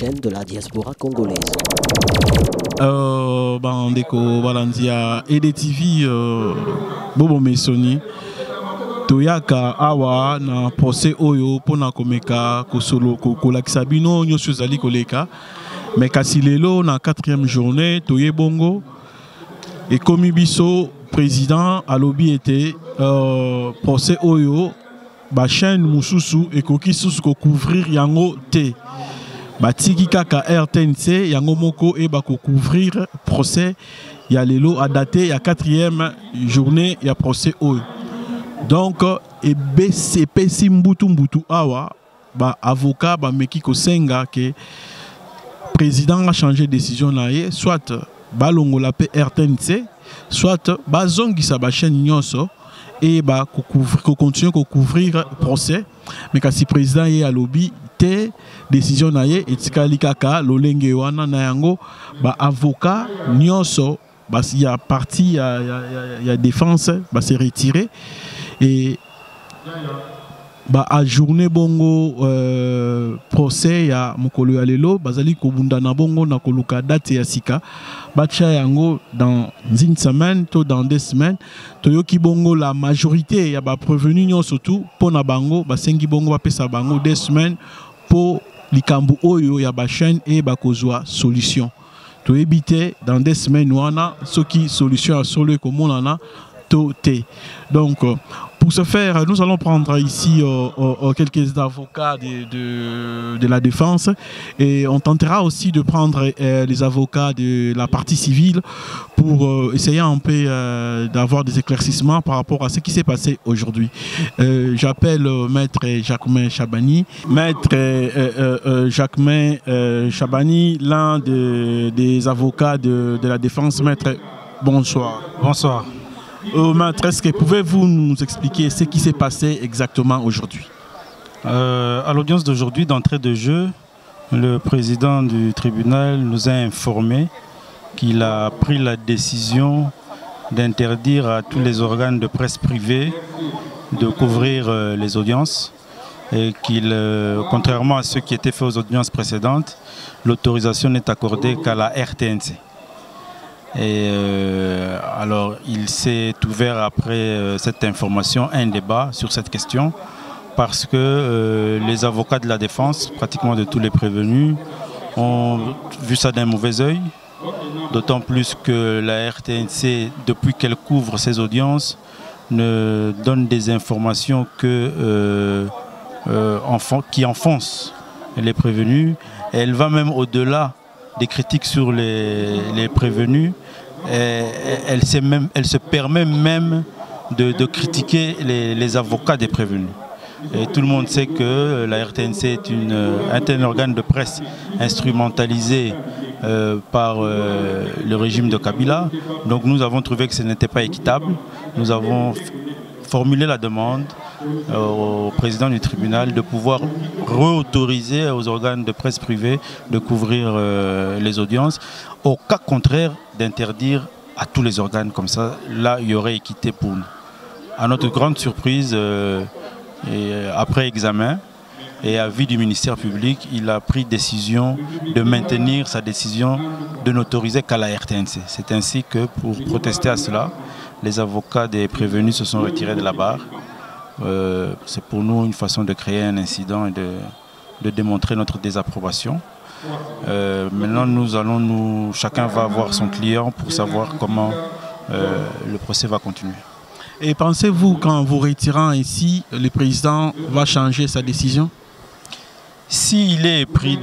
chaîne de la diaspora congolaise. Bandeko Balandia EDTV Bobo Mesoni Toyaka awa na procès oyo pona komeka kosolo kolakisa bino nyoso zali koleka mais kasi lelo na 4e journée toye bongo et komi biso président alobi était procès oyo ba chaîne mususu ekoki susu ko couvrir yango te batiki kaka RTNC yango moko e ba ko couvrir procès ya lelo a daté ya 4e journée ya procès oyo. Donc EBCP Simbutu Mbutu awa ba avocat ba meki ko senga que président a changé de décision na ye soit ba longola pe RTNC soit ba zongisa ba chaîne nyonso et ba ko continuer ko couvrir procès mais kasi président ye a lobby te décision na ye etikali kaka lolenge wana na yango ba avocat nyonso ba il y a parti il y a défense ba se retirer et ba a journée bongo procès ya mokolo ya lelo bazali kobunda na bongo na koluka date ya sika bacha yango dans une semaine to dans 2 semaines toyoki bongo la majorité ya ba prévenu nyo surtout pona bango basengi bongo bapesa bango 2 semaines pour likambu oyo ya ba chaîne et ba kozwa solution to éviter dans 2 semaines wana soki solution à solo komonana to te. Donc pour ce faire, nous allons prendre ici quelques avocats de la défense et on tentera aussi de prendre les avocats de la partie civile pour essayer un peu d'avoir des éclaircissements par rapport à ce qui s'est passé aujourd'hui. J'appelle Maître Jacquemain Chabani. Maître Jacquemain Chabani, l'un des avocats de la défense. Maître, bonsoir. Bonsoir. Maître, est-ce que pouvez-vous nous expliquer ce qui s'est passé exactement aujourd'hui? À l'audience d'aujourd'hui, d'entrée de jeu, le président du tribunal nous a informé qu'il a pris la décision d'interdire à tous les organes de presse privés de couvrir les audiences et qu'il, contrairement à ce qui était fait aux audiences précédentes, l'autorisation n'est accordée qu'à la RTNC. Et alors il s'est ouvert après cette information un débat sur cette question parce que les avocats de la défense, pratiquement de tous les prévenus, ont vu ça d'un mauvais œil, d'autant plus que la RTNC, depuis qu'elle couvre ses audiences, ne donne des informations qui enfoncent les prévenus. Et elle va même au-delà des critiques sur les prévenus. Elle se permet même de critiquer les avocats des prévenus. Et tout le monde sait que la RTNC est un organe de presse instrumentalisé par le régime de Kabila. Donc nous avons trouvé que ce n'était pas équitable. Nous avons formulé la demande au président du tribunal de pouvoir réautoriser aux organes de presse privés de couvrir les audiences. Au cas contraire, d'interdire à tous les organes comme ça, là il y aurait équité pour nous. À notre grande surprise, et après examen et avis du ministère public, il a pris décision de maintenir sa décision de n'autoriser qu'à la RTNC. C'est ainsi que pour protester à cela, les avocats des prévenus se sont retirés de la barre. C'est pour nous une façon de créer un incident et de démontrer notre désapprobation. Maintenant, chacun va voir son client pour savoir comment le procès va continuer. Et pensez-vous qu'en vous retirant ici, le président va changer sa décision? S'il est pris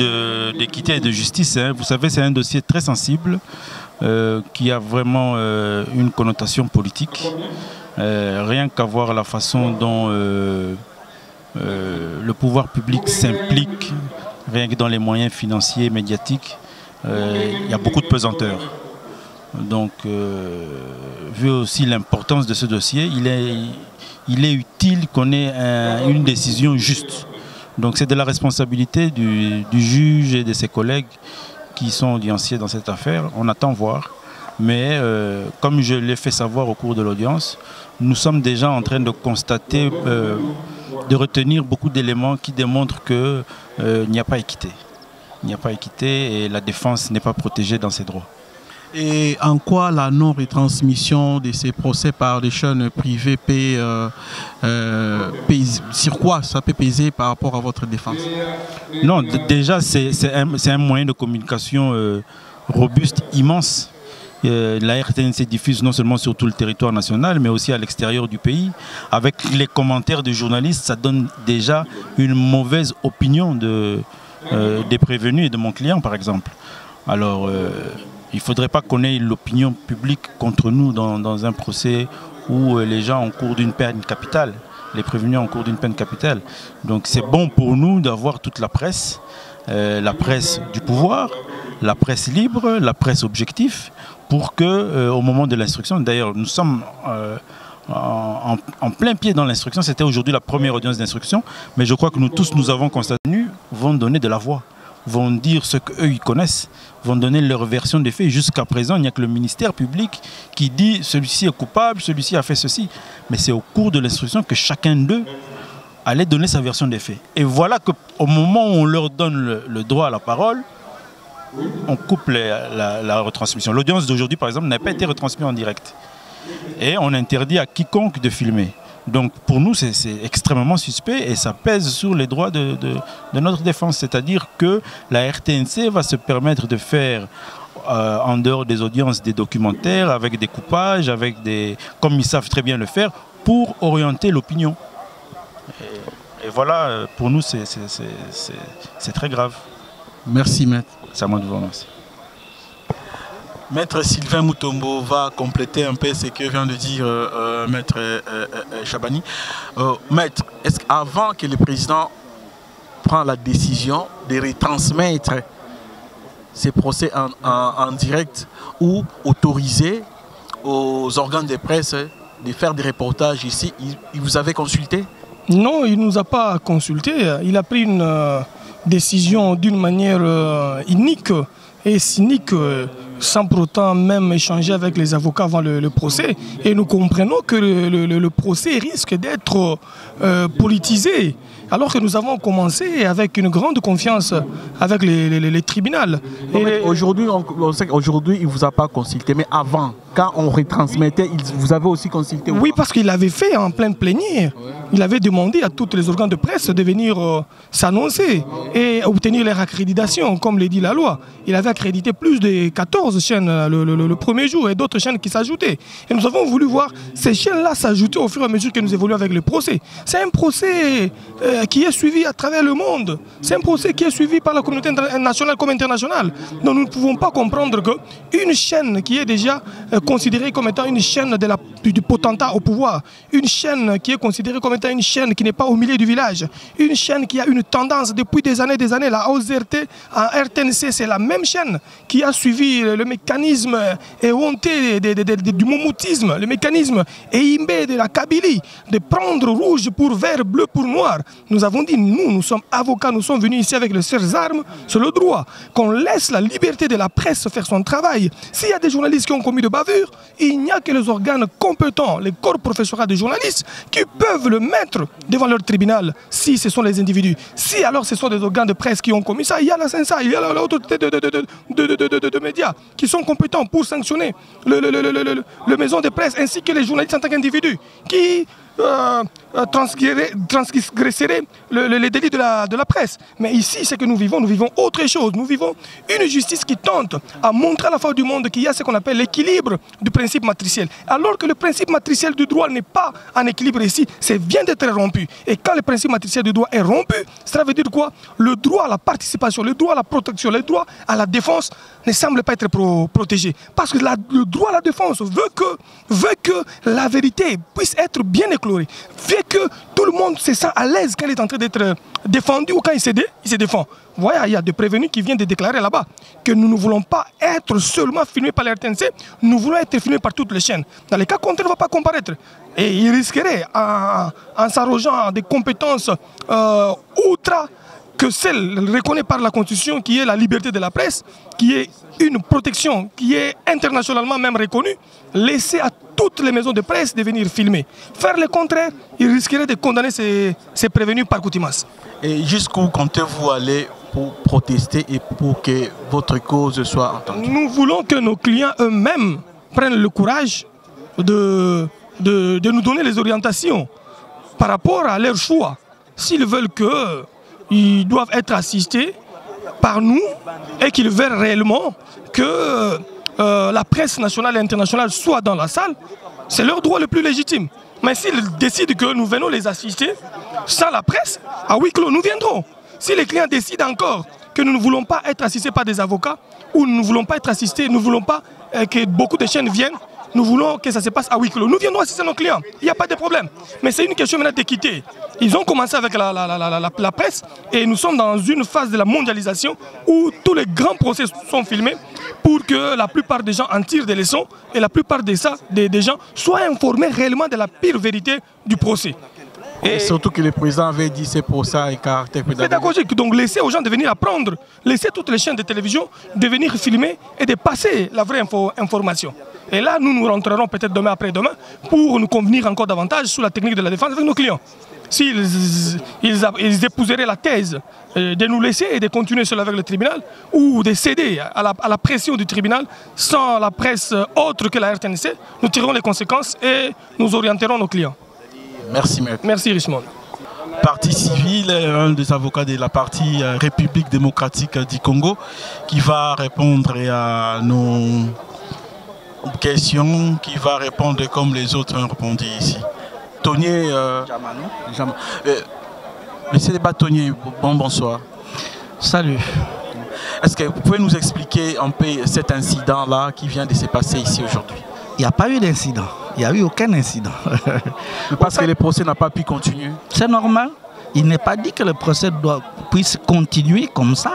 d'équité et de justice, hein, vous savez, c'est un dossier très sensible qui a vraiment une connotation politique. Rien qu'à voir la façon dont le pouvoir public s'implique, rien que dans les moyens financiers et médiatiques, il y a beaucoup de pesanteur. Donc, vu aussi l'importance de ce dossier, il est utile qu'on ait une décision juste. Donc c'est de la responsabilité du juge et de ses collègues qui sont audienciers dans cette affaire. On attend voir. Mais comme je l'ai fait savoir au cours de l'audience, nous sommes déjà en train de constater, de retenir beaucoup d'éléments qui démontrent qu'il n'y a pas équité. Il n'y a pas équité et la défense n'est pas protégée dans ses droits. Et en quoi la non-retransmission de ces procès par des chaînes privées sur quoi ça peut peser par rapport à votre défense? Non, déjà c'est un moyen de communication robuste, immense. La RTNC diffuse non seulement sur tout le territoire national, mais aussi à l'extérieur du pays. Avec les commentaires des journalistes, ça donne déjà une mauvaise opinion des prévenus et de mon client, par exemple. Alors, il ne faudrait pas qu'on ait l'opinion publique contre nous dans un procès où les gens ont cours d'une peine capitale. Les prévenus ont cours d'une peine capitale. Donc c'est bon pour nous d'avoir toute la presse du pouvoir, la presse libre, la presse objective, pour que au moment de l'instruction, d'ailleurs nous sommes en plein pied dans l'instruction, c'était aujourd'hui la première audience d'instruction, mais je crois que nous tous, nous avons constaté, vont donner de la voix, vont dire ce qu'eux ils connaissent, vont donner leur version des faits. Jusqu'à présent, il n'y a que le ministère public qui dit celui-ci est coupable, celui-ci a fait ceci. Mais c'est au cours de l'instruction que chacun d'eux allait donner sa version des faits. Et voilà qu'au moment où on leur donne le droit à la parole, on coupe la retransmission. L'audience d'aujourd'hui, par exemple, n'a pas été retransmise en direct. Et on interdit à quiconque de filmer. Donc pour nous, c'est extrêmement suspect et ça pèse sur les droits de notre défense. C'est-à-dire que la RTNC va se permettre de faire, en dehors des audiences, des documentaires avec des coupages, comme ils savent très bien le faire, pour orienter l'opinion. Et voilà, pour nous, c'est très grave. Merci, maître. C'est à moi de vous remercier. Maître Sylvain Mutombo va compléter un peu ce que vient de dire Maître Chabani. Maître, est-ce qu'avant que le président prenne la décision de retransmettre ces procès en direct ou autoriser aux organes de presse de faire des reportages ici, il vous avait consulté? Non, il ne nous a pas consulté. Il a pris une décision d'une manière inique et cynique, sans pour autant même échanger avec les avocats avant le procès. Et nous comprenons que le procès risque d'être politisé, alors que nous avons commencé avec une grande confiance avec les tribunaux. Aujourd'hui, on sait qu'aujourd'hui, il ne vous a pas consulté, mais avant, quand on retransmettait, vous avez aussi consulté? Oui, parce qu'il avait fait en pleine plénière. Il avait demandé à tous les organes de presse de venir s'annoncer et obtenir leur accréditation, comme le dit la loi. Il avait accrédité plus de 14 chaînes le premier jour et d'autres chaînes qui s'ajoutaient. Et nous avons voulu voir ces chaînes-là s'ajouter au fur et à mesure que nous évoluons avec le procès. C'est un procès qui est suivi à travers le monde. C'est un procès qui est suivi par la communauté nationale comme internationale. Donc nous ne pouvons pas comprendre qu'une chaîne qui est déjà considérée comme étant une chaîne du potentat au pouvoir, une chaîne qui est considérée comme étant une chaîne qui n'est pas au milieu du village, une chaîne qui a une tendance depuis des années, la OZRT en RTNC, c'est la même chaîne qui a suivi le mécanisme éhonté du momoutisme, le mécanisme éhimbé de la Kabylie, de prendre rouge pour vert, bleu pour noir. Nous avons dit, nous sommes avocats, nous sommes venus ici avec les seules armes, c'est le droit, qu'on laisse la liberté de la presse faire son travail. S'il y a des journalistes qui ont commis de bavures, il n'y a que les organes compétents, les corps professoraux des journalistes, qui peuvent le mettre devant leur tribunal, si ce sont les individus. Si alors ce sont des organes de presse qui ont commis ça, il y a la CENSA, il y a l'autorité de médias qui sont compétents pour sanctionner le maison de presse ainsi que les journalistes en tant qu'individus qui transgresseraient les délits de la presse. Mais ici, ce que nous vivons autre chose. Nous vivons une justice qui tente à montrer à la fois du monde qu'il y a ce qu'on appelle l'équilibre du principe matriciel. Alors que le principe matriciel du droit n'est pas en équilibre ici, c'est vient d'être rompu. Et quand le principe matriciel du droit est rompu, cela veut dire quoi? Le droit à la participation, le droit à la protection, le droit à la défense ne semble pas être protégé. Parce que le droit à la défense veut que la vérité puisse être bien éclairée, veut que tout le monde se sent à l'aise quand il est en train d'être défendu ou quand il se défend. Voilà, il y a des prévenus qui viennent de déclarer là-bas que nous ne voulons pas être seulement filmés par la RTNC, nous voulons être filmés par toutes les chaînes. Dans les cas contraires, on ne va pas comparaître. Et il risquerait, en s'arrogeant des compétences ultra que celle reconnue par la Constitution, qui est la liberté de la presse, qui est une protection qui est internationalement même reconnue, laisser à toutes les maisons de presse de venir filmer. Faire le contraire, il risquerait de condamner ces prévenus par contumace. Et jusqu'où comptez-vous aller pour protester et pour que votre cause soit entendue? Nous voulons que nos clients eux-mêmes prennent le courage de nous donner les orientations par rapport à leur choix. S'ils veulent qu'ils doivent être assistés par nous et qu'ils veulent réellement que la presse nationale et internationale soit dans la salle, c'est leur droit le plus légitime. Mais s'ils décident que nous venons les assister sans la presse, à huis clos, nous viendrons. Si les clients décident encore que nous ne voulons pas être assistés par des avocats ou nous ne voulons pas être assistés, nous ne voulons pas que beaucoup de chaînes viennent, nous voulons que ça se passe à huis clos. Nous viendrons assister nos clients, il n'y a pas de problème. Mais c'est une question maintenant d'équité. Ils ont commencé avec la presse et nous sommes dans une phase de la mondialisation où tous les grands procès sont filmés pour que la plupart des gens en tirent des leçons et la plupart des gens soient informés réellement de la pire vérité du procès. Et surtout que le président avait dit c'est pour ça et caractère pédagogique. Donc laissez aux gens de venir apprendre, laissez toutes les chaînes de télévision de venir filmer et de passer la vraie information. Et là, nous rentrerons peut-être demain après-demain pour nous convenir encore davantage sur la technique de la défense avec nos clients. S'ils épouseraient la thèse de nous laisser et de continuer cela avec le tribunal ou de céder à la pression du tribunal sans la presse autre que la RTNC, nous tirerons les conséquences et nous orienterons nos clients. Merci, maître. Merci, Richmond. Parti civil, un des avocats de la partie République démocratique du Congo, qui va répondre à nos questions, qui va répondre comme les autres ont répondu ici. Tonier, Monsieur le bâtonnier, bonsoir. Salut. Est-ce que vous pouvez nous expliquer un peu cet incident-là qui vient de se passer ici aujourd'hui? Il n'y a pas eu d'incident. Il n'y a eu aucun incident. Parce que le procès n'a pas pu continuer. C'est normal. Il n'est pas dit que le procès puisse continuer comme ça.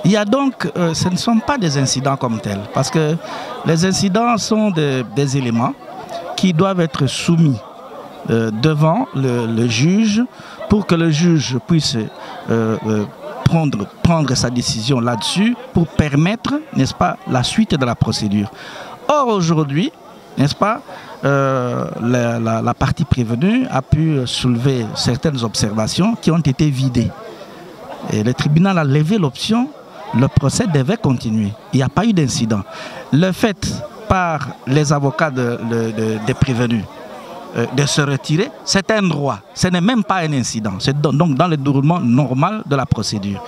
Il y a donc, ce ne sont pas des incidents comme tels. Parce que les incidents sont des éléments qui doivent être soumis devant le juge pour que le juge puisse prendre sa décision là-dessus pour permettre, n'est-ce pas, la suite de la procédure. Or aujourd'hui, n'est-ce pas, la partie prévenue a pu soulever certaines observations qui ont été vidées. Et le tribunal a levé l'option, le procès devait continuer. Il n'y a pas eu d'incident. Le fait par les avocats des prévenus de se retirer, c'est un droit. Ce n'est même pas un incident. C'est donc dans le déroulement normal de la procédure.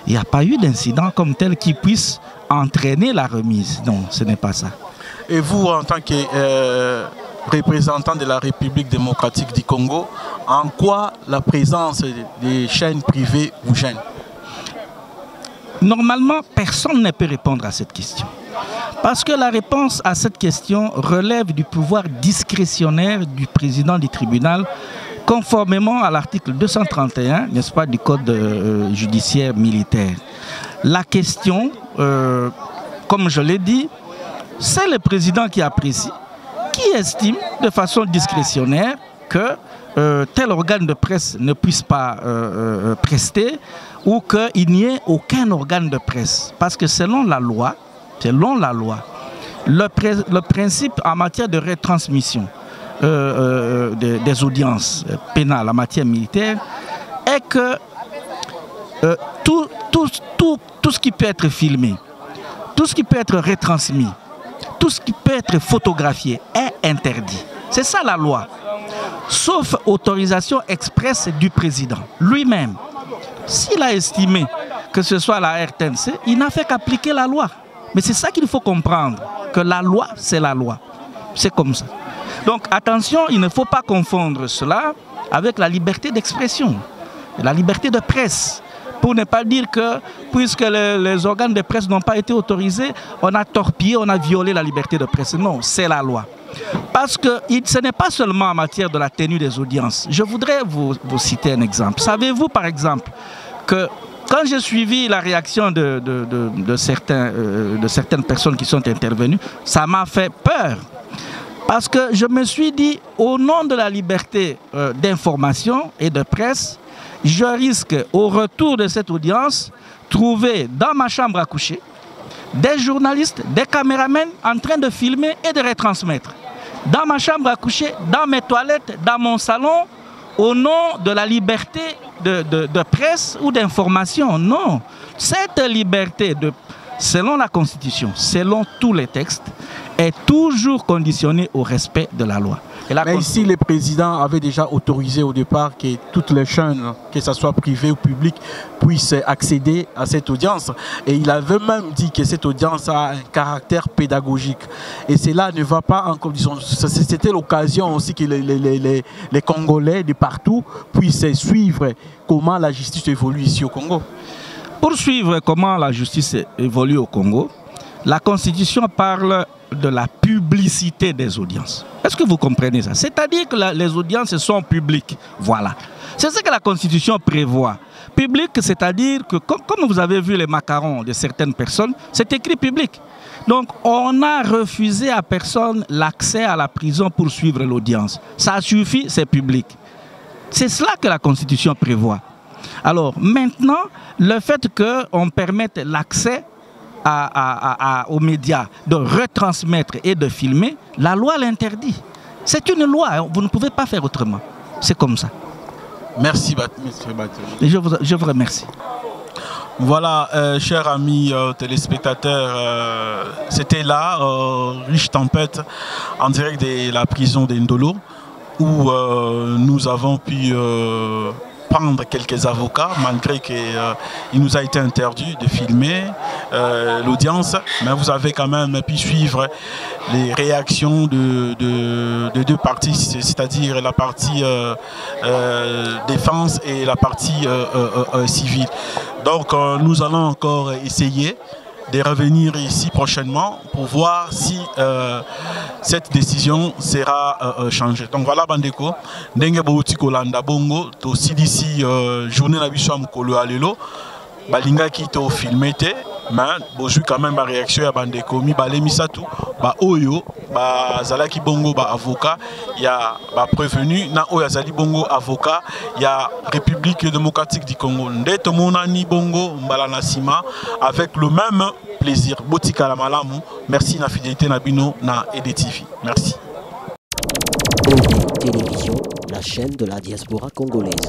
Il n'y a pas eu d'incident comme tel qui puisse entraîner la remise. Non, ce n'est pas ça. Et vous, en tant que représentant de la République démocratique du Congo, en quoi la présence des chaînes privées vous gêne? Normalement, personne ne peut répondre à cette question. Parce que la réponse à cette question relève du pouvoir discrétionnaire du président du tribunal, conformément à l'article 231, n'est-ce pas, du Code judiciaire militaire. La question, comme je l'ai dit, c'est le président qui apprécie, qui estime de façon discrétionnaire que tel organe de presse ne puisse pas prester ou qu'il n'y ait aucun organe de presse. Parce que selon la loi, le principe en matière de retransmission des audiences pénales en matière militaire est que tout ce qui peut être filmé, tout ce qui peut être retransmis, tout ce qui peut être photographié est interdit. C'est ça la loi. Sauf autorisation expresse du président lui-même. S'il a estimé que ce soit la RTNC, il n'a fait qu'appliquer la loi. Mais c'est ça qu'il faut comprendre, que la loi, c'est la loi. C'est comme ça. Donc attention, il ne faut pas confondre cela avec la liberté d'expression, la liberté de presse. Pour ne pas dire que, puisque les organes de presse n'ont pas été autorisés, on a torpillé, on a violé la liberté de presse. Non, c'est la loi. Parce que ce n'est pas seulement en matière de la tenue des audiences. Je voudrais vous citer un exemple. Savez-vous, par exemple, que quand j'ai suivi la réaction de certaines personnes qui sont intervenues, ça m'a fait peur. Parce que je me suis dit, au nom de la liberté d'information et de presse, je risque, au retour de cette audience, trouver dans ma chambre à coucher des journalistes, des caméramans en train de filmer et de retransmettre. Dans ma chambre à coucher, dans mes toilettes, dans mon salon au nom de la liberté de presse ou d'information. Non. Cette liberté, selon la Constitution, selon tous les textes, est toujours conditionnée au respect de la loi. Mais ici, le président avait déjà autorisé au départ que toutes les chaînes, que ce soit privées ou publiques, puissent accéder à cette audience. Et il avait même dit que cette audience a un caractère pédagogique. Et cela ne va pas en condition. C'était l'occasion aussi que les Congolais de partout puissent suivre comment la justice évolue ici au Congo. Pour suivre comment la justice évolue au Congo, la Constitution parle de la publicité des audiences. Est-ce que vous comprenez ça? C'est-à-dire que les audiences sont publiques. Voilà. C'est ce que la Constitution prévoit. Public, c'est-à-dire que, comme vous avez vu les macarons de certaines personnes, c'est écrit public. Donc, on a refusé à personne l'accès à la prison pour suivre l'audience. Ça suffit, c'est public. C'est cela que la Constitution prévoit. Alors, maintenant, le fait qu'on permette l'accès aux médias de retransmettre et de filmer, la loi l'interdit. C'est une loi, vous ne pouvez pas faire autrement. C'est comme ça. Merci, M. Bateli. Et je vous remercie. Voilà, chers amis téléspectateurs, c'était là, Riche Tempête, en direct de la prison d'Indolo, où nous avons pu prendre quelques avocats, malgré qu'il nous a été interdit de filmer l'audience, mais vous avez quand même pu suivre les réactions de deux parties, c'est-à-dire la partie défense et la partie civile. Donc nous allons encore essayer de revenir ici prochainement pour voir si cette décision sera changée. Donc voilà, Bandeko, ndenge bauti kolanda bongo to d'ici journée na biso mukolo alelo balinga ki to filmete mais bozu quand même ba réaction ya Bandeko mi balemisatu ba oyo ba zalaki bongo ba avocat ya ba prévenu na oyo azali bongo avocat ya République démocratique du Congo ndeto monani bongo mbala na sima avec le même plaisir. Botika la malamu. Merci na fidélité na bino na EDTV. Merci. Télévision, la chaîne de la diaspora congolaise.